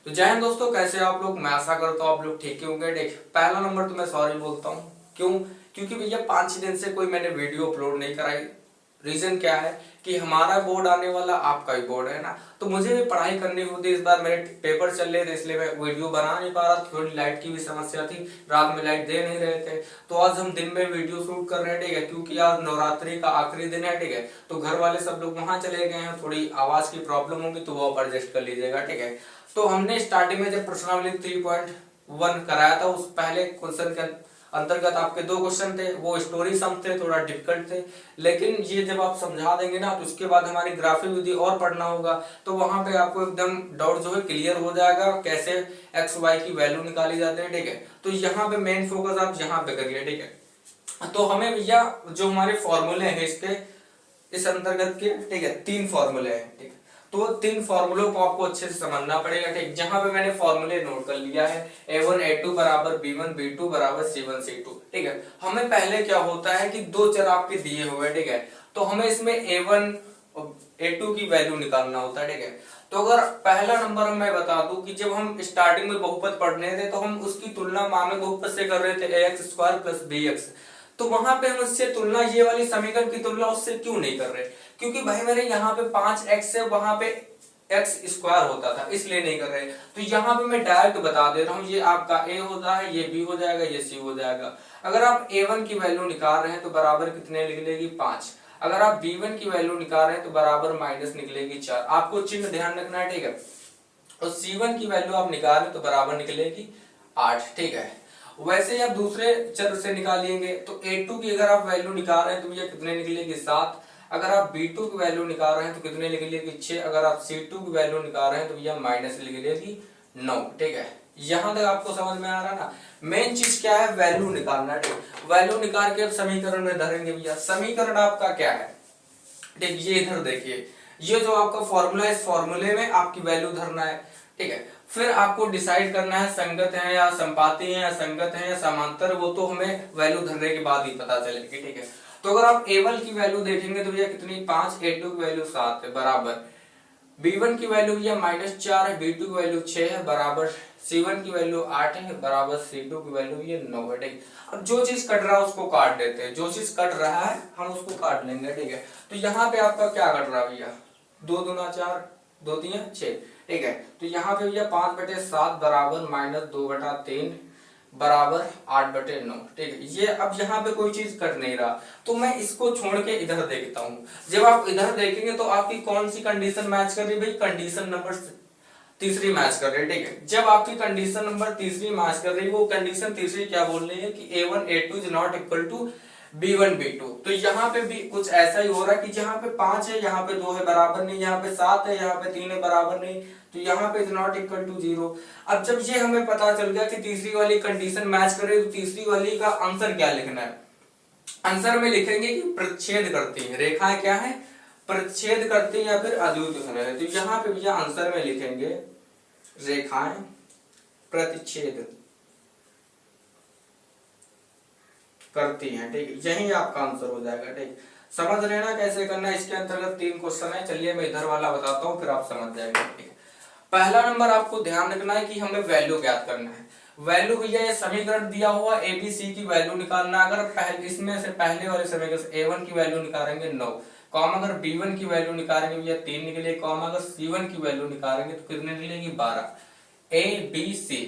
तो जय हिंद दोस्तों, कैसे आप लोग। मैं आशा करता हूँ आप लोग ठीक ही होंगे। देख, पहला नंबर तो मैं सॉरी बोलता हूँ। क्यों? क्योंकि भैया 5 दिन से कोई मैंने वीडियो अपलोड नहीं कराई। रीजन क्या है कि हमारा बोर्ड आने वाला, आपका भी बोर्ड है ना, तो मुझे भी पढ़ाई करनी होती। इस बार मेरे पेपर चल रहे थे, इसलिए मैं वीडियो बना नहीं पा रहा। थोड़ी लाइट की भी समस्या थी, रात में लाइट दे नहीं रहे थे। तो आज हम दिन में वीडियो शूट कर रहे हैं, ठीक है, क्योंकि आज नवरात्रि का आखिरी दिन है, ठीक है। तो घर वाले सब लोग वहां चले गए हैं, थोड़ी आवाज की प्रॉब्लम होगी तो वो आप एडजस्ट कर लीजिएगा, ठीक है। तो हमने स्टार्टिंग में जब प्रश्नावली 3.1 कराया था, उस पहले क्वेश्चन के अंतर्गत आपके 2 क्वेश्चन थे, वो स्टोरी सम थे, थोड़ा डिफिकल्ट थे। लेकिन ये जब आप समझा देंगे ना, तो उसके बाद हमारी ग्राफिक विधि और पढ़ना होगा, तो वहां पे आपको एकदम डाउट जो है क्लियर हो जाएगा, कैसे एक्स वाई की वैल्यू निकाली जाती है, ठीक है। तो यहाँ पे मेन फोकस आप यहाँ पे करिए, ठीक है। तो हमें भैया जो हमारे फॉर्मूले हैं इसके, इस अंतर्गत के, ठीक है, 3 फॉर्मूले हैं, ठीक है। तो 3 फॉर्मूलों को आपको अच्छे से समझना पड़ेगा, ठीक। जहां पे मैंने फॉर्मूले नोट कर लिया है, A1 A2 बराबर B1 B2 बराबर C1 C2, ठीक है। हमें पहले क्या होता है कि 2 चर आपके दिए हुए, ठीक है, तो हमें इसमें A1 और A2 की वैल्यू निकालना होता है, ठीक है। तो अगर पहला नंबर मैं बता दूं कि जब हम स्टार्टिंग में बहुपद पढ़ रहे थे, तो हम उसकी तुलना मानक बहुपद से कर रहे थे, ax² + bx। तो वहां पे हम उससे तुलना, ये वाली समीकरण की तुलना उससे क्यों नहीं कर रहे? क्योंकि भाई मेरे यहाँ पे 5x से वहां पे x² होता था, इसलिए नहीं कर रहे। तो यहाँ पे मैं डायरेक्ट बता दे रहा हूँ, ये आपका a होता है, ये b हो जाएगा, ये c हो जाएगा। अगर आप a1 की वैल्यू निकाल रहे हैं तो बराबर कितने निकलेगी? 5। अगर आप b1 की वैल्यू निकाल रहे हैं तो बराबर माइनस निकलेगी 4। आपको चिन्ह ध्यान रखना है, ठीक है। और c1 की वैल्यू आप निकाल रहे तो बराबर निकलेगी 8, ठीक है। वैसे ही आप दूसरे चर से निकालेंगे, तो a2 की अगर आप वैल्यू निकाल रहे हैं तो ये कितने निकलेगी? 7। अगर आप b2 की वैल्यू निकाल रहे हैं तो कितने निकलेगी? 6। अगर आप c2 की वैल्यू निकाल रहे हैं तो यह माइनस निकलेगी 9, ठीक है। यहां तक आपको समझ में आ रहा है ना? मेन चीज क्या है? वैल्यू निकालना, ठीक। वैल्यू निकाल के अब समीकरण में धरेंगे भैया। समीकरण आपका क्या है, ठीक, ये इधर देखिए, ये जो आपका फॉर्मूला है, इस फॉर्मूले में आपकी वैल्यू धरना है, ठीक है। फिर आपको डिसाइड करना है संगत है या संपाती है या संगत है या समांतर, वो तो हमें वैल्यू धरने के बाद ही पता चलेगी, ठीक है। तो अगर आप A1 की वैल्यू देखेंगे तो भैया कितनी? 5। A2 की वैल्यू 7 है, बराबर B1 की वैल्यू भैया -4 है, B2 की वैल्यू 6 है, बराबर C1 की वैल्यू 8 है, बराबर C2 की वैल्यू ये 9 है, ठीक। अब जो चीज कट रहा है उसको काट देते हैं, जो चीज कट रहा है हम उसको काट लेंगे, ठीक है। तो यहाँ पे आपका क्या कट रहा है भैया? 2 दूना 4, 2 3 6, ठीक है। तो यहाँ पे भैया 5/7 बराबर -2/3 बराबर 8/9, ठीक है। ये अब यहाँ पे कोई चीज कट नहीं रहा, तो मैं इसको छोड़ के इधर देखता हूँ। जब आप इधर देखेंगे तो आपकी कौन सी कंडीशन मैच कर रही है भाई? कंडीशन नंबर तीसरी मैच कर रही है, ठीक है। जब आपकी कंडीशन नंबर तीसरी मैच कर रही है, वो कंडीशन तीसरी क्या बोल रही है कि A1 A2 is not equal to B1 B2। तो यहाँ पे भी कुछ ऐसा ही हो रहा है कि जहाँ पे 5 है यहाँ पे 2 है, बराबर नहीं। यहाँ पे 7 है यहाँ पे 3 है, बराबर नहीं। तो यहाँ पे इज नॉट इक्वल टू 0। अब जब ये हमें पता चल गया कि तीसरी वाली कंडीशन मैच कर रही है, तो तीसरी वाली का आंसर क्या लिखना है? आंसर में लिखेंगे कि प्रतिच्छेद करती है। रेखाएं क्या है? प्रतिच्छेद करती है या फिर अद्वितीय है। तो यहाँ पे भैया आंसर में लिखेंगे रेखाएं प्रतिच्छेद करती हैं, ठीक। यही आपका आंसर हो जाएगा, ठीक। समझ लेना कैसे करना है। इसके अंतर्गत 3 क्वेश्चन है। चलिए मैं इधर वाला बताता हूँ, फिर आप समझ जाएंगे, ठीक। पहला नंबर आपको ध्यान रखना है कि हमें वैल्यू ज्ञात करना है। वैल्यू भैया ये समीकरण दिया हुआ ABC की वैल्यू निकालना। अगर पहले इसमें से पहले वाले समीकरण से A1 की वैल्यू निकालेंगे 9, कॉमा अगर B1 की वैल्यू निकालेंगे भैया 3 निकले, कॉमा अगर C1 की वैल्यू निकालेंगे तो कितने निकलेगी? 12। ABC।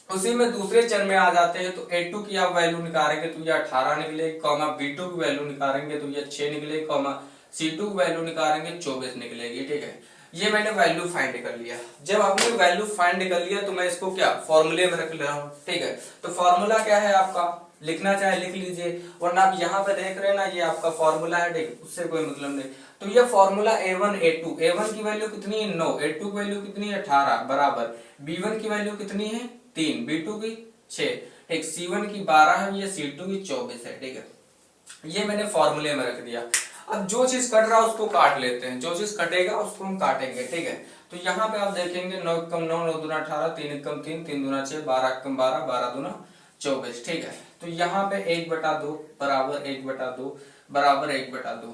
उसी में दूसरे चर में आ जाते हैं, तो A2 की आप वैल्यू निकालेंगे तो ये 18 निकलेगी, कॉमा B2 की वैल्यू निकालेंगे तो ये 6 निकलेगी, कॉमा C2 की वैल्यू निकालेंगे 24 निकलेगी, ठीक है। ये मैंने वैल्यू फाइंड कर लिया। जब आपने वैल्यू फाइंड कर लिया तो मैं इसको क्या फॉर्मूले में रख ले रहा हूँ, ठीक है। तो फॉर्मूला क्या है आपका? लिखना चाहे लिख लीजिए, वरना आप यहाँ पे देख रहे हैं ना, ये आपका फॉर्मूला है, ठीक, उससे कोई मतलब नहीं। तो ये फॉर्मूला A1 A2, A1 की वैल्यू कितनी है? 9। A2 की वैल्यू कितनी है? 18 बराबर B1 की वैल्यू कितनी है? 3, B2 की 6, ठीक, C1 की 12 है, ये C2 की 24 है, ठीक है। ये मैंने फॉर्मूले में रख दिया। अब जो चीज कट रहा है उसको काट लेते हैं, जो चीज कटेगा उसको हम काटेंगे, ठीक है। तो यहाँ पे आप देखेंगे 9 कम 9, 9 दूना 18, 3 कम 3, 3 दूना 6, 12 कम 12, 12 दूना 24, ठीक है। तो यहाँ पे 1/2 बराबर 1/2 बराबर 1/2।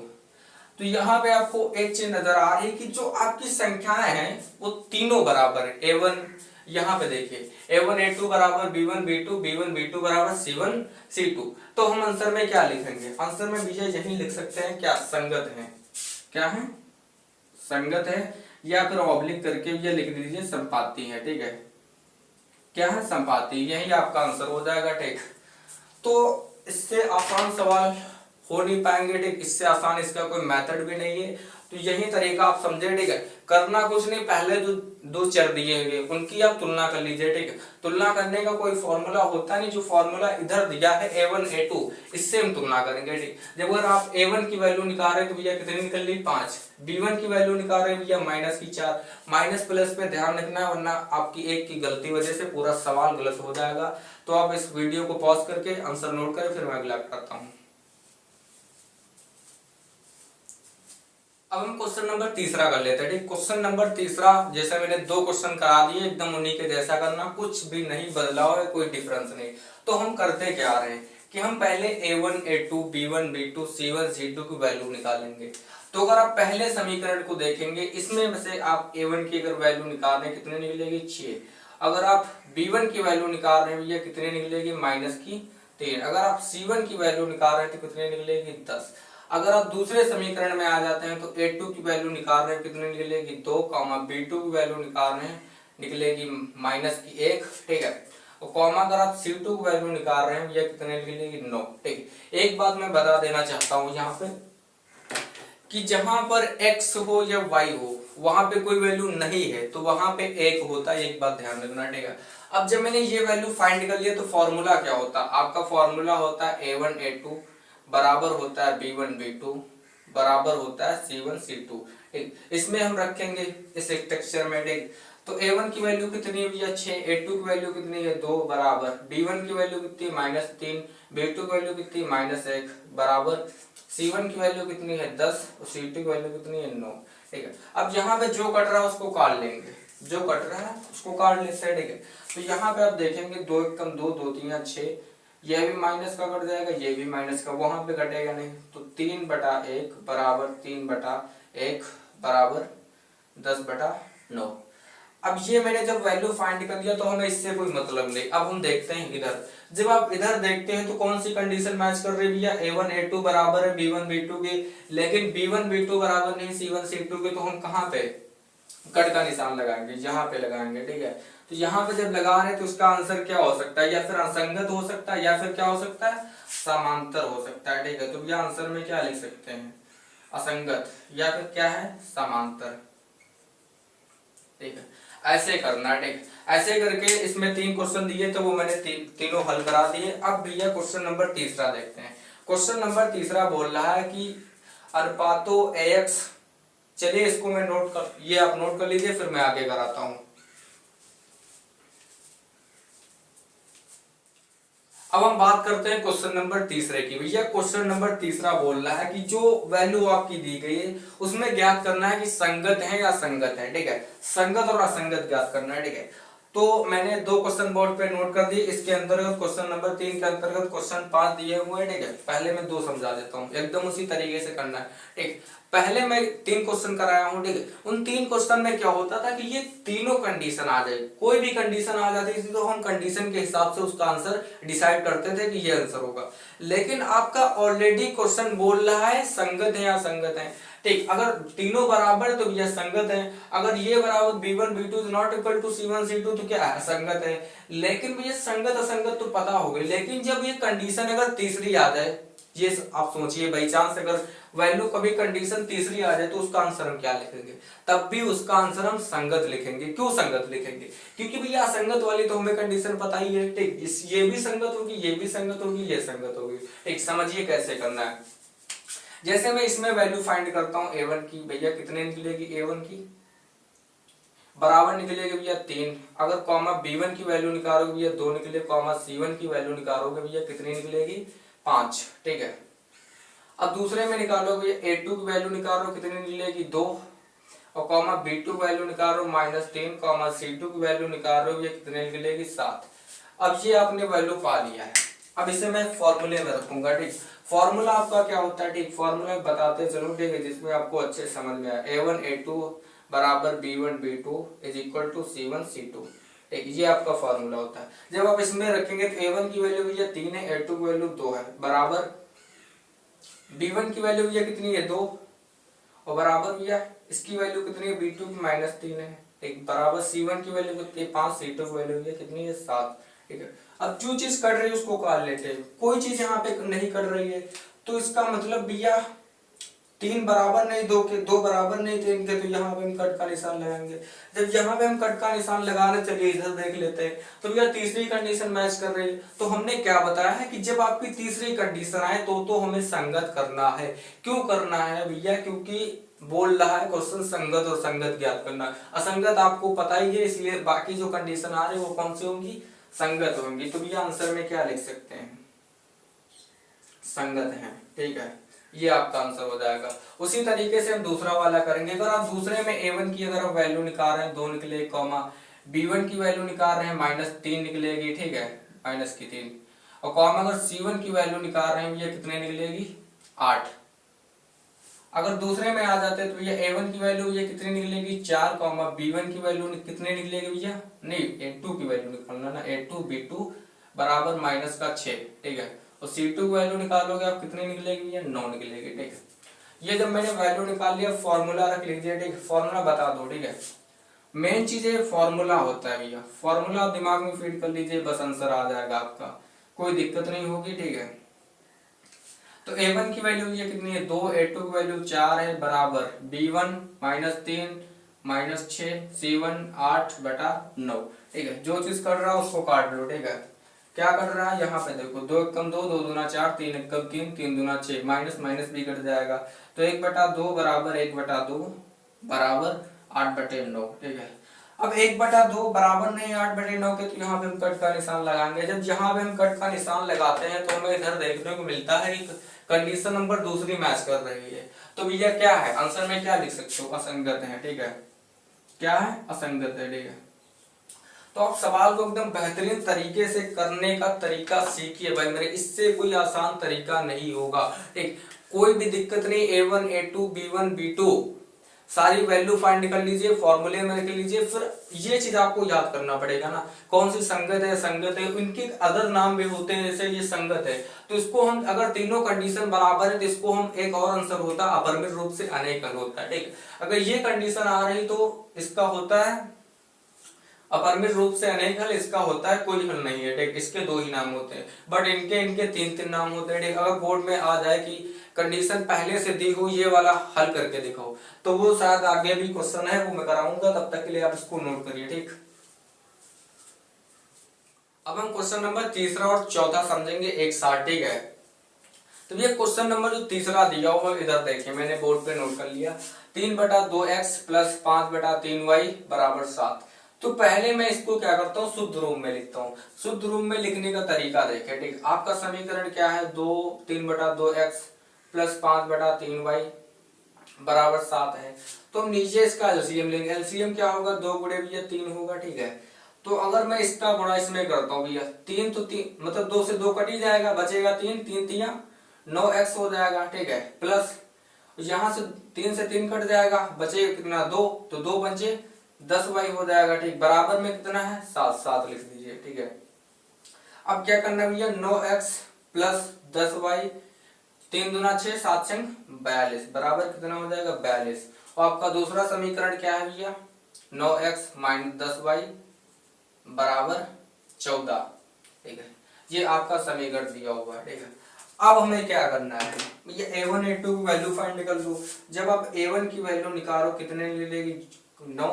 तो यहाँ पे आपको एक चीज नजर आ रही है कि जो आपकी संख्याएं हैं वो तीनों बराबर है। A1 यहाँ पे देखिए A1 A2 बराबर B1 B2 B1 B2 बराबर C1 C2। तो हम आंसर में क्या लिखेंगे? आंसर में विजय यही लिख सकते हैं, क्या संगत है, क्या है संगत है, या फिर ऑब्लिक करके ये लिख दीजिए संपाती है। ठीक है, क्या है संपाती, यही आपका आंसर हो जाएगा। ठीक, तो इससे आसान सवाल हो नहीं पाएंगे। ठीक, इससे आसान इसका कोई मेथड भी नहीं है। तो यही तरीका आप समझे। ठीक है, करना कुछ नहीं, पहले जो दो चर दिए हुए उनकी आप तुलना कर लीजिए। ठीक है, तुलना करने का कोई फॉर्मूला होता नहीं, जो फॉर्मूला इधर दिया है A1 A2 इससे हम तुलना करेंगे। ठीक, जब अगर आप A1 की वैल्यू निकाल रहे हैं तो भैया कितनी निकल ली 5, B1 की वैल्यू निकाल रहे हैं भैया माइनस की 4, माइनस प्लस पे ध्यान रखना है वरना आपकी एक की गलती वजह से पूरा सवाल गलत हो जाएगा। तो आप इस वीडियो को पॉज करके आंसर नोट करें, फिर मैं अगला करता हूँ। अब हम क्वेश्चन नंबर तीसरा कर लेते हैं। ठीक, क्वेश्चन नंबर तीसरा जैसे मैंने दो क्वेश्चन करा दिए एकदम उन्हीं के जैसा करना, कुछ भी नहीं बदलाव है, कोई डिफरेंस नहीं। तो हम करते क्या रहे हैं कि हम पहले A1 A2 B1 B2 C1 C2 की वैल्यू निकालेंगे। तो अगर आप पहले समीकरण को देखेंगे, इसमें से आप A1 की अगर वैल्यू निकाल रहे हैं कितने निकलेगी 6, अगर आप B1 की वैल्यू निकाल रहे हैं भैया कितने निकलेगी माइनस की 3, अगर आप C1 की वैल्यू निकाल रहे हैं तो कितने निकलेगी 10। अगर आप दूसरे समीकरण में आ जाते हैं तो A2 की वैल्यू निकाल रहे हैं कितने निकलेगी 2, B2 की वैल्यू निकाल रहे हैं निकलेगी माइनस की 1। ठीक है, और कॉमा अगर आप C2 की वैल्यू निकाल रहे हैं या कितने निकलेगी 9। ठीक, एक बात मैं बता देना चाहता हूं यहाँ पे कि जहां पर x हो या y हो वहां पे कोई वैल्यू नहीं है तो वहां पे 1 होता है, एक बात ध्यान रखना। ठीक है, अब जब मैंने ये वैल्यू फाइंड कर लिया तो फॉर्मूला क्या होता है? आपका फॉर्मूला होता है A1 A2 बराबर होता है B1 B2 बराबर होता है C1 C2। ठीक, इसमें हम रखेंगे इस स्ट्रक्चर में। ठीक, तो A1 की वैल्यू कितनी है भैया 6, A2 की वैल्यू कितनी है 2 बराबर B1 की वैल्यू कितनी है -3, B2 की वैल्यू कितनी है -1 बराबर C1 की वैल्यू कितनी है 10 और C2 की वैल्यू कितनी है 9। ठीक है, अब यहाँ पे जो कट रहा है उसको काट लेंगे, जो कट रहा है उसको काट लेते हैं। ठीक है, तो यहाँ पे आप देखेंगे 2 एकम 2 2 3 6, यह भी माइनस का कट जाएगा, ये भी माइनस का, वहां पे कटेगा नहीं। तो 3/1 बराबर 3/1 बराबर 10/9। अब ये मैंने जब वैल्यू फाइंड कर लिया तो हमें इससे कोई मतलब नहीं। अब हम देखते हैं इधर, जब आप इधर देखते हैं तो कौन सी कंडीशन मैच कर रही है भैया? A1 A2 बराबर है B1 B2 के, लेकिन B1 B2 बराबर नहीं C1 C2 के। तो हम कहाँ पे कट का निशान लगाएंगे? यहाँ पे लगाएंगे। ठीक है, तो यहाँ पे जब लगा रहे हैं तो उसका आंसर क्या हो सकता है? या फिर असंगत हो सकता है या फिर क्या हो सकता है? समांतर हो सकता है। ठीक है, तो भैया आंसर में क्या लिख सकते हैं? असंगत या फिर क्या है? समांतर। ठीक है, ऐसे करना है। ठीक, ऐसे करके इसमें 3 क्वेश्चन दिए तो वो मैंने तीनों हल करा दिए। अब भैया क्वेश्चन नंबर तीसरा देखते हैं। क्वेश्चन नंबर तीसरा बोल रहा है कि अनुपातो AX, चलिए इसको मैं नोट कर, ये आप नोट कर लीजिए फिर मैं आगे कराता हूं। अब हम बात करते हैं क्वेश्चन नंबर तीसरे की। भैया क्वेश्चन नंबर तीसरा बोल रहा है कि जो वैल्यू आपकी दी गई है उसमें ज्ञात करना है कि संगत है या असंगत है। ठीक है, संगत और असंगत ज्ञात करना है। ठीक है, तो मैंने 2 क्वेश्चन बोर्ड पे नोट कर दिए। इसके अंतर्गत क्वेश्चन नंबर 3 के अंतर्गत क्वेश्चन 5 दिए हुए हैं। ठीक है, पहले मैं 2 समझा देता हूँ, एकदम उसी तरीके से करना है। ठीक, पहले मैं 3 क्वेश्चन कराया हूँ। ठीक है, उन 3 क्वेश्चन में क्या होता था कि ये तीनों कंडीशन आ जाए, कोई भी कंडीशन आ जाती थी तो हम कंडीशन के हिसाब से उसका आंसर डिसाइड करते थे कि ये आंसर होगा। लेकिन आपका ऑलरेडी क्वेश्चन बोल रहा है संगत है या असंगत है। ठीक, अगर तीनों बराबर है तो यह संगत है, अगर ये बराबर B1 B2 is not equal to C1 C2 तो क्या है? संगत है। लेकिन भैया संगत असंगत तो पता हो गई, लेकिन जब ये कंडीशन अगर तीसरी आ जाए, ये आप सोचिए बाई चांस अगर वैल्यू कभी कंडीशन तीसरी आ जाए तो उसका आंसर हम क्या लिखेंगे? तब भी उसका आंसर हम संगत लिखेंगे। क्यों संगत लिखेंगे? क्योंकि भैया असंगत वाली तो हमें कंडीशन पता ही है। ठीक, ये भी संगत होगी, ये भी संगत होगी, ये संगत होगी। ठीक, समझिए कैसे करना है। जैसे मैं इसमें वैल्यू फाइंड करता हूं A1 की, भैया कितने निकलेगी A1 की? बराबर निकलेगी भैया 3, अगर कॉमा B1 की वैल्यू निकालोगे भैया 2 निकले, कॉमा C1 की वैल्यू निकालोगे भैया कितनी निकलेगी 5। ठीक है, अब दूसरे में निकालोगे A2 की वैल्यू निकालो कितनी निकलेगी 2, और कॉमा B2 की वैल्यू निकालो -3, कॉमा C2 की वैल्यू निकालो भैया कितने निकलेगी 7। अब ये आपने वैल्यू पा लिया है, अब इसे मैं फॉर्मूले में रखूंगा। ठीक, फॉर्मूला आपका क्या होता है, ठीक फॉर्मूला बताते चलो, ठीक है, जिसमें आपको अच्छे समझ में आए। A1 A2 बराबर B1 B2 is equal to C1 C2, ठीक, ये आपका फॉर्मूला होता है। जब आप इसमें रखेंगे तो A1 की वैल्यू भैया 3 है, A2 की वैल्यू 2 है, बराबर B1 की वैल्यू भैया कितनी है 2, और बराबर भैया इसकी वैल्यू कितनी है B2 की -3 है, ठीक, बराबर C1 की वैल्यू कितनी है 5, C2 की वैल्यू भैया कितनी है 7, ठीक है। अब जो चीज कट रही है उसको काट लेते हैं, कोई चीज यहाँ पे नहीं कट रही है तो इसका मतलब भैया 3 बराबर नहीं 2 के, 2 बराबर नहीं 3 के, तो यहाँ पे हम कट का निशान लगाएंगे। जब यहाँ पे हम कट का निशान लगाने चलिए इधर देख लेते हैं तो भैया तीसरी कंडीशन मैच कर रही है। तो हमने क्या बताया है कि जब आपकी तीसरी कंडीशन आए तो हमें संगत करना है। क्यों करना है भैया, क्योंकि बोल रहा है क्वेश्चन संगत और संगत ज्ञात करना। असंगत आपको पता ही है, इसलिए बाकी जो कंडीशन आ रही है वो कौन सी होंगी, संगत होंगी। तो भैया आंसर में क्या लिख सकते हैं, संगत है, ठीक है, ये आपका आंसर हो जाएगा। उसी तरीके से हम दूसरा वाला करेंगे। अगर आप दूसरे में A1 की अगर आप वैल्यू निकाल रहे हैं 2 निकले, कॉमा B1 की वैल्यू निकाल रहे हैं -3 निकलेगी, ठीक है, -3, और कॉमा अगर C1 की वैल्यू निकाल रहे हैं भैया कितने निकलेगी 8। अगर दूसरे में आ जाते हैं तो भैया A1 की वैल्यू भैया कितनी निकलेगी 4, कॉमा B1 की वैल्यू कितने निकलेगी भैया, नहीं A2 की वैल्यू निकालना ना, A2 B2 बराबर -6, ठीक है, और C2 की वैल्यू निकालोगे आप कितनी निकलेगी भैया 9 निकलेगी, ठीक है। ये जब मैंने वैल्यू निकाल लिया फॉर्मूला रख लीजिए, ठीक, फॉर्मूला बता दो, ठीक है। मेन चीज है फॉर्मूला होता है भैया, फॉर्मूला दिमाग में फीड कर लीजिए, बस आंसर आ जाएगा आपका, कोई दिक्कत नहीं होगी, ठीक है। तो A1 की वैल्यू ये कितनी है 2, A2 की वैल्यू 4 है, बराबर B1 -3 -6 C1 8/9, ठीक है। जो चीज कर रहा है उसको काट लो, ठीक है। क्या कर रहा है यहाँ पे देखो, 2 एकम 2, 2 दूना 4, 3 एकम 3, 3 दूना 6, माइनस माइनस भी कट जाएगा, तो 1/2 बराबर 1/2 बराबर 8/9, ठीक है। अब 1/2 बराबर नहीं 8/9 के, तो यहाँ पे हम कट का निशान लगाएंगे। जब यहाँ पे हम कट का निशान लगाते हैं तो हमें इधर देखने को मिलता है कि कंडीशन नंबर दूसरी मैच कर रही है। तो भैया क्या है आंसर में क्या लिख सकते हो, असंगत है, ठीक है, क्या है असंगत है, ठीक है। तो आप सवाल को एकदम बेहतरीन तरीके से करने का तरीका सीखिए भाई मेरे, इससे कोई आसान तरीका नहीं होगा, ठीक, कोई भी दिक्कत नहीं। A1 A2 B1 B2 सारी वैल्यू फाइंड कर लीजिए, फॉर्मूले में रख लीजिए, फिर ये चीज आपको याद करना पड़ेगा ना कौन सी संगत है, संगत है, इनके अदर नाम भी होते हैं, जैसे ये संगत है तो इसको हम अगर तीनों कंडीशन बराबर है तो इसको हम एक और आंसर होता है अपरिमित रूप से अनेकल होता है, ठीक। अगर ये कंडीशन आ रही तो इसका होता है अपरिमित रूप से अनेक हल, इसका होता है कोई हल नहीं है, ठीक, इसके 2 ही नाम होते हैं, बट इनके इनके 3 नाम होते हैं, ठीक। अगर बोर्ड में आ जाए कि कंडीशन पहले से दी हो ये वाला हल करके दिखाओ तो वो शायद आगे भी क्वेश्चन है वो मैं कराऊंगा, तब तक के लिए आप इसको नोट करिए, ठीक। अब हम क्वेश्चन नंबर तीसरा और चौथा समझेंगे एक साथ, ठीक है। तो ये क्वेश्चन नंबर जो तीसरा दिया हुआ इधर देखिए, मैंने बोर्ड पे नोट कर लिया, 3/2x प्लस 5/3y बराबर 7। तो पहले मैं इसको क्या करता हूँ शुद्ध रूप में लिखता हूँ। शुद्ध रूप में लिखने का तरीका देखें, ठीक। आपका समीकरण क्या है 3/2x प्लस 5/3y बराबर 7 है। तो हम नीचे इसका एलसीएम लेंगे। एलसीएम क्या होगा 2 गुणे भैया 3 होगा, ठीक है। तो अगर मैं इसका गुणा इसमें करता हूँ भैया 3 तो 3 मतलब 2 से 2 कट ही जाएगा, बचेगा 3, 3 3 9x हो जाएगा, ठीक है, प्लस यहाँ से 3 से 3 कट जाएगा, बचेगा कितना 2, तो 2 बचे 10y हो जाएगा, ठीक, बराबर में कितना है 7, 7 लिख दीजिए, ठीक है। अब क्या करना भैया 9x प्लस 10y, 3 दूना 6, 7 छंग 42 बराबर कितना हो जाएगा 42। और आपका दूसरा समीकरण क्या है भैया 9x माइनस 10y बराबर 14, ठीक है। ये आपका समीकरण दिया हुआ है, ठीक है। अब हमें क्या करना है ये A1 A2 की वैल्यू फाइंड कर लो। जब आप A1 की वैल्यू निकालो कितने निकलेगी 9,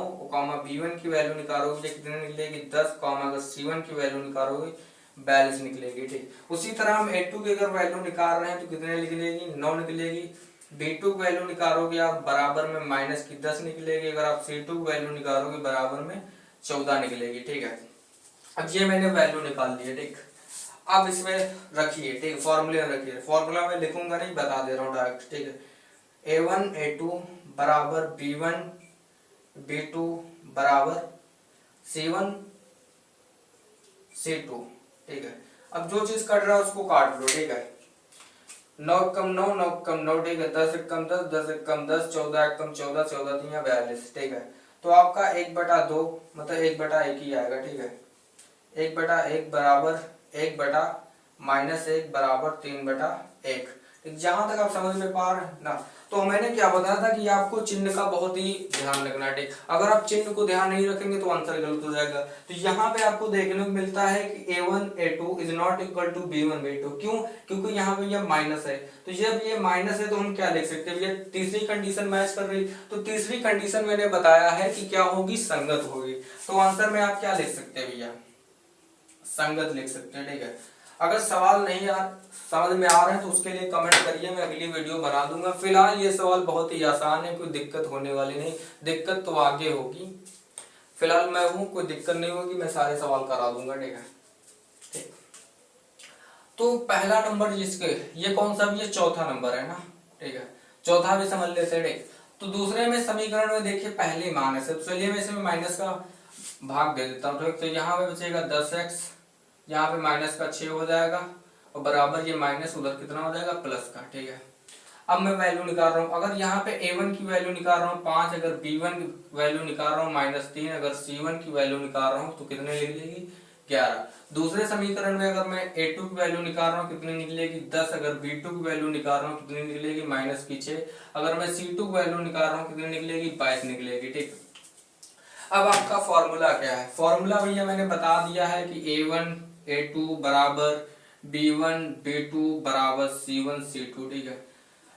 B1 की वैल्यू निकालोगे कितने निकलेगी 10, अगर C1 की वैल्यू निकालोगे 42 निकलेगी, ठीक। उसी तरह हम A2 की अगर वैल्यू निकाल रहे हैं तो कितने निकलेगी 9 निकलेगी। B2 की वैल्यू निकालोगे आप बराबर में -10 निकलेगी। अगर आप C2 की वैल्यू निकालोगे बराबर में 14 निकलेगी, ठीक है। अब ये मैंने वैल्यू निकाल ली है, ठीक। अब इसमें रखिए, ठीक, फॉर्मूले में रखिए, फॉर्मूला में लिखूंगा नहीं बता दे रहा हूँ डायरेक्ट, ठीक है। A1 A2 बराबर B1 B2 बराबर C1 C2, ठीक है। अब जो चीज कट रहा है उसको काट लो, ठीक है। 9 कम 9, 9 कम 9, ठीक है। 10 एक कम 10, 10 एक कम 10, 14 एक कम 14, 14 3 42, ठीक है। तो आपका 1/2 मतलब 1/1 ही आएगा, ठीक है। 1/1 बराबर 1/-1 बराबर 3/1। जहां तक आप समझ में पा रहे हैं ना। तो मैंने क्या बताया था कि आपको चिन्ह का बहुत ही ध्यान रखना है। अगर आप चिन्ह को ध्यान नहीं रखेंगे तो आंसर गलत हो जाएगा। तो यहाँ पे आपको देखने को मिलता है कि a1 a2 is not equal to b1 b2। क्यों? क्योंकि यहाँ पे ये माइनस है। तो जब ये माइनस है तो हम क्या लिख सकते हैं? ये तीसरी कंडीशन मैच कर रही। तो तीसरी कंडीशन मैंने बताया है कि क्या होगी? संगत होगी। तो आंसर में आप क्या लिख सकते हैं भैया? संगत लिख सकते हैं, ठीक है। अगर सवाल नहीं समझ में आ रहे हैं तो उसके लिए कमेंट करिए, मैं अगली वीडियो बना दूंगा। फिलहाल ये सवाल बहुत ही आसान है, कोई दिक्कत होने वाली नहीं। दिक्कत तो आगे होगी, फिलहाल मैं हूं, कोई दिक्कत नहीं होगी, मैं सारे सवाल करा दूंगा, ठीक है। ठीक, तो पहला नंबर जिसके ये कौन सा भी है? चौथा नंबर है ना, ठीक है। चौथा भी समझ लेते हैं। तो दूसरे में समीकरण में देखिए पहले माइनस है, तो चलिए मैं इसमें माइनस का भाग दे देता हूँ। तो यहाँ पे बचेगा 10x, यहाँ पे माइनस का 6 हो जाएगा और बराबर ये माइनस उधर कितना हो जाएगा? प्लस का, ठीक है। अब मैं वैल्यू निकाल रहा हूँ। अगर यहाँ पे a1 की वैल्यू निकाल रहा हूँ 5, अगर b1 की वैल्यू निकाल रहा हूँ -3, अगर c1 की वैल्यू निकाल रहा हूँ तो कितने निकलेगी? 11। दूसरे समीकरण में अगर मैं a2 की वैल्यू निकाल रहा हूँ कितनी निकलेगी? 10। अगर b2 की वैल्यू निकाल रहा हूँ कितनी निकलेगी? -6। अगर मैं c2 की वैल्यू निकाल रहा हूँ कितनी निकलेगी? 22 निकलेगी, ठीक। अब आपका फॉर्मूला क्या है? फॉर्मूला भैया मैंने बता दिया है कि a1 a2 बराबर b1 b2 बराबर c1 c2, ठीक है।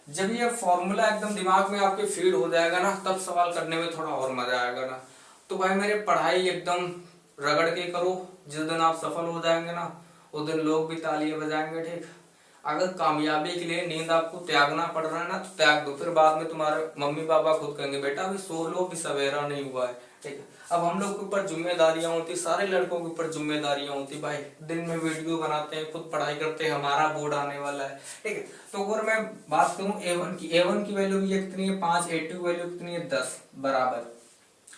जब ये फॉर्मूला एकदम दिमाग में आपके फीड हो जाएगा ना, तब सवाल करने में थोड़ा और मजा आएगा ना। तो भाई मेरे पढ़ाई एकदम रगड़ के करो, जिस दिन आप सफल हो जाएंगे ना उस दिन लोग भी तालियां बजाएंगे, ठीक। अगर कामयाबी के लिए नींद आपको त्यागना पड़ रहा है ना तो त्याग दो, फिर बाद में तुम्हारे मम्मी पापा खुद कहेंगे बेटा अभी सो लो, भी सवेरा नहीं हुआ है, ठीक है। अब हम लोग के ऊपर जिम्मेदारियां होती, सारे लड़कों के ऊपर जिम्मेदारियां होती भाई। दिन में वीडियो बनाते हैं, खुद पढ़ाई करते हैं, हमारा बोर्ड आने वाला है, ठीक है। तो अगर मैं बात करूं a1 की वैल्यू भी कितनी है? 5। a2 की वैल्यू कितनी है? 10 बराबर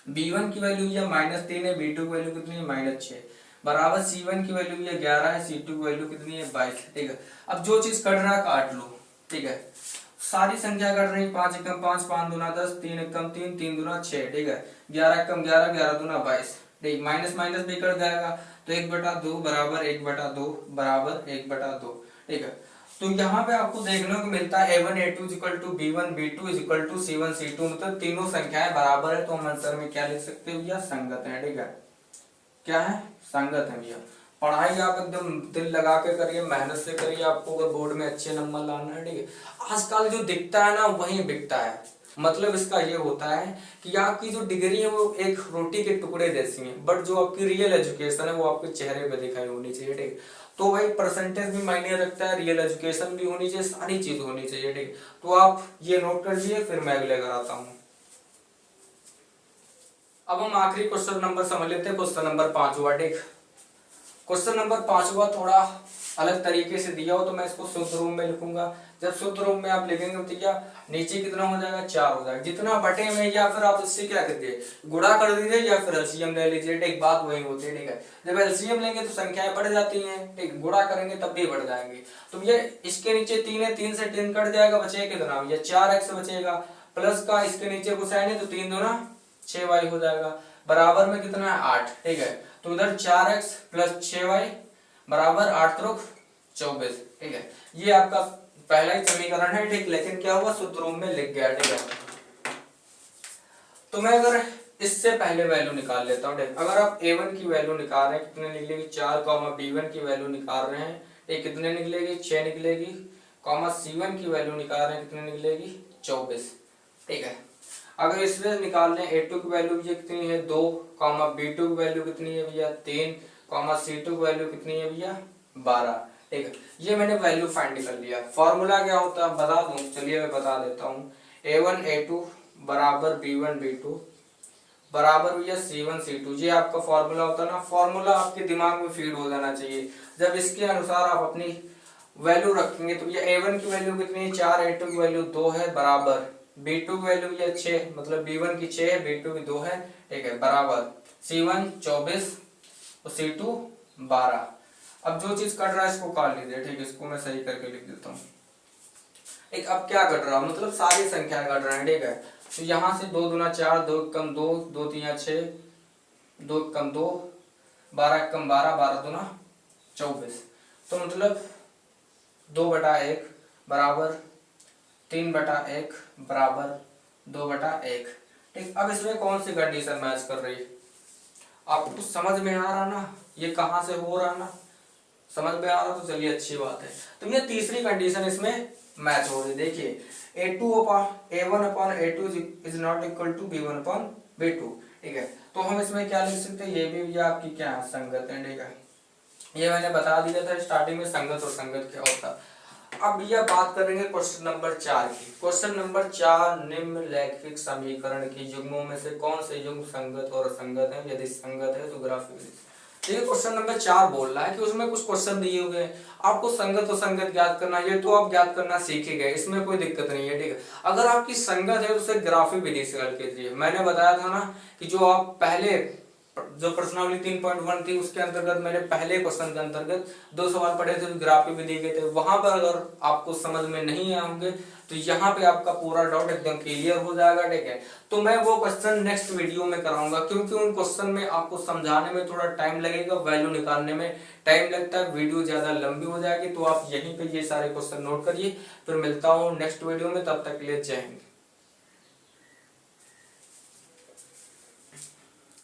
b1 की वैल्यू या -3 है, b2 की वैल्यू कितनी है? -6 बराबर c1 की वैल्यू या 11 है, c2 की वैल्यू कितनी है? 22, ठीक है। अब जो चीज कट रहा है काट लो, ठीक है। सारी संख्या कट रही, 5 एकम 5, 5 दूना 10, 3 एकम 3, 3 दूना 6, ठीक है। 11 एकम 11, 11 दूना 22, ठीक। माइनस माइनस भी कट जाएगा तो 1/2 बराबर 1/2 बराबर 1/2, ठीक है। तो यहाँ पे आपको देखने को मिलता है a1 a2 b1 b2 c1 c2, मतलब तीनों संख्याएं बराबर है। तो हम आंसर में क्या लिख सकते हैं भैया? संगत है, ठीक है। क्या है? संगत है भैया। पढ़ाई आप एकदम दिल लगा के करिए, मेहनत से करिए, आपको अगर बोर्ड में अच्छे नंबर लाना है, ठीक है। आजकल जो दिखता है ना वही बिकता है। मतलब इसका ये होता है कि आपकी जो डिग्री है वो एक रोटी के टुकड़े जैसी है, बट जो आपकी रियल एजुकेशन है वो आपके चेहरे पे दिखाई होनी चाहिए, ठीक। तो भाई परसेंटेज भी मायने रखता है, रियल एजुकेशन भी होनी चाहिए, सारी चीज होनी चाहिए, ठीक। तो आप ये नोट कर लीजिए, फिर मैं अगले कराता हूँ। अब हम आखिरी क्वेश्चन नंबर समझ लेते हैं, क्वेश्चन नंबर 5वां, ठीक। क्वेश्चन नंबर 5वां थोड़ा अलग तरीके से दिया हो तो मैं इसको शुद्ध रूप में लिखूंगा। जब शुद्ध रूप में आप लिखेंगे तो क्या नीचे कितना हो जाएगा? 4 हो जाएगा। जितना बटे में, या फिर आप इससे क्या करिए गुणा कर दीजिए या फिर एलसीएम ले लीजिए, ठीक। बात वही होती है, ठीक है। जब एलसीएम लेंगे तो संख्याएं बढ़ जाती हैं, ठीक। गुणा करेंगे तब भी बढ़ जाएंगे। तो ये इसके नीचे 3 है, 3 से 3 कट जाएगा, बचेगा कितना? ये 4x बचेगा, प्लस का इसके नीचे कोसाइन है तो 3 दूना 6y हो जाएगा, बराबर में कितना है? 8, ठीक है। तो इधर 4x प्लस 6y बराबर 8 त्रिक 24, ठीक है। ये आपका पहला ही समीकरण है, ठीक। लेकिन क्या हुआ? सूत्र रूप में लिख गया, ठीक है। तो मैं अगर इससे पहले वैल्यू निकाल लेता हूँ, ठीक। अगर आप a1 की वैल्यू निकाल रहे हैं कितने निकलेगी? 4, b1 की वैल्यू निकाल रहे हैं, ठीक, कितने निकलेगी? 6 निकलेगी, c1 की वैल्यू निकाल रहे हैं कितने निकलेगी? 24, ठीक है। अगर इसमें निकाल लें a2 की वैल्यू भैया कितनी है? 2, b2 की वैल्यू कितनी है भैया? 3, c2 की वैल्यू कितनी है भैया? 12, ठीक है। ये मैंने वैल्यू फाइंड कर लिया। फॉर्मूला क्या होता है बता दूं? चलिए मैं बता देता हूँ। a1 a2 बराबर b1 b2 बराबर भैया c1 c2, ये आपका फॉर्मूला होता है ना। फॉर्मूला आपके दिमाग में फीड हो जाना चाहिए। जब इसके अनुसार आप अपनी वैल्यू रखेंगे तो ये a1 की वैल्यू कितनी है? 4, a2 की वैल्यू 2 है, बराबर b2 की वैल्यू ये 6, मतलब b1 की 6 है, b2 की 2 है, ठीक है, बराबर c1 24 और c2 12। अब जो चीज कट रहा है इसको काट लीजिए, ठीक है। इसको मैं सही करके लिख देता हूँ। एक अब क्या घट रहा है, मतलब सारी संख्या घट रहा है, ठीक है। तो यहाँ से 2 दूना 4, 2 कम 2, 2 3 6, 2 कम 2, 12 कम 12, 12 दूना 24। तो मतलब 2/1 बराबर 3/1 बराबर 2/1, ठीक। अब इसमें कौन सी कंडीशन मैच कर रही है, आपको समझ में आ रहा ना, ये कहाँ से हो रहा ना, समझ में आ रहा, तो चलिए अच्छी बात है। तो ये तीसरी कंडीशन इसमें मैच हो रही, देखिए A1/A2 is not equal to B1/B2, ठीक है। तो हम इसमें क्या लिख सकते हैं, ये भी आपकी क्या है, संगत है, ठीक है। ये मैंने बता दिया था स्टार्टिंग में संगत और संगत क्या होता है। अब यह बात करेंगे क्वेश्चन नंबर 4 की। क्वेश्चन नंबर 4, निम्नलिखित समीकरण की युग्मों में से कौन से युग्म संगत और असंगत हैं, यदि संगत है तो ग्राफिक। देखिए क्वेश्चन नंबर 4 बोल रहा है कि उसमें कुछ क्वेश्चन दिए हुए हैं, आपको संगत और संगत ज्ञात करना है, ये तो आप ज्ञात करना सीख ही गए, इसमें कोई दिक्कत नहीं है, ठीक है। अगर आपकी संगत है तो उसे ग्राफिक विधि से हल कीजिए। मैंने बताया था ना कि जो आप पहले जो प्रश्नावली 3.1 थी उसके अंतर्गत मैंने पहले क्वेश्चन के अंतर्गत 2 सवाल पढ़े थे, ग्राफिक विधि के थे। वहां पर अगर आपको समझ में नहीं आए होंगे तो यहाँ पे आपका पूरा डाउट एकदम क्लियर हो जाएगा, ठीक है। तो मैं वो क्वेश्चन नेक्स्ट वीडियो में कराऊंगा, क्योंकि उन क्वेश्चन में आपको समझाने में थोड़ा टाइम लगेगा, वैल्यू निकालने में टाइम लगता है, वीडियो ज्यादा लंबी हो जाएगी। तो आप यहीं पे ये सारे क्वेश्चन नोट करिए, फिर मिलता हूँ नेक्स्ट वीडियो में, तब तक के लिए जय हिंद।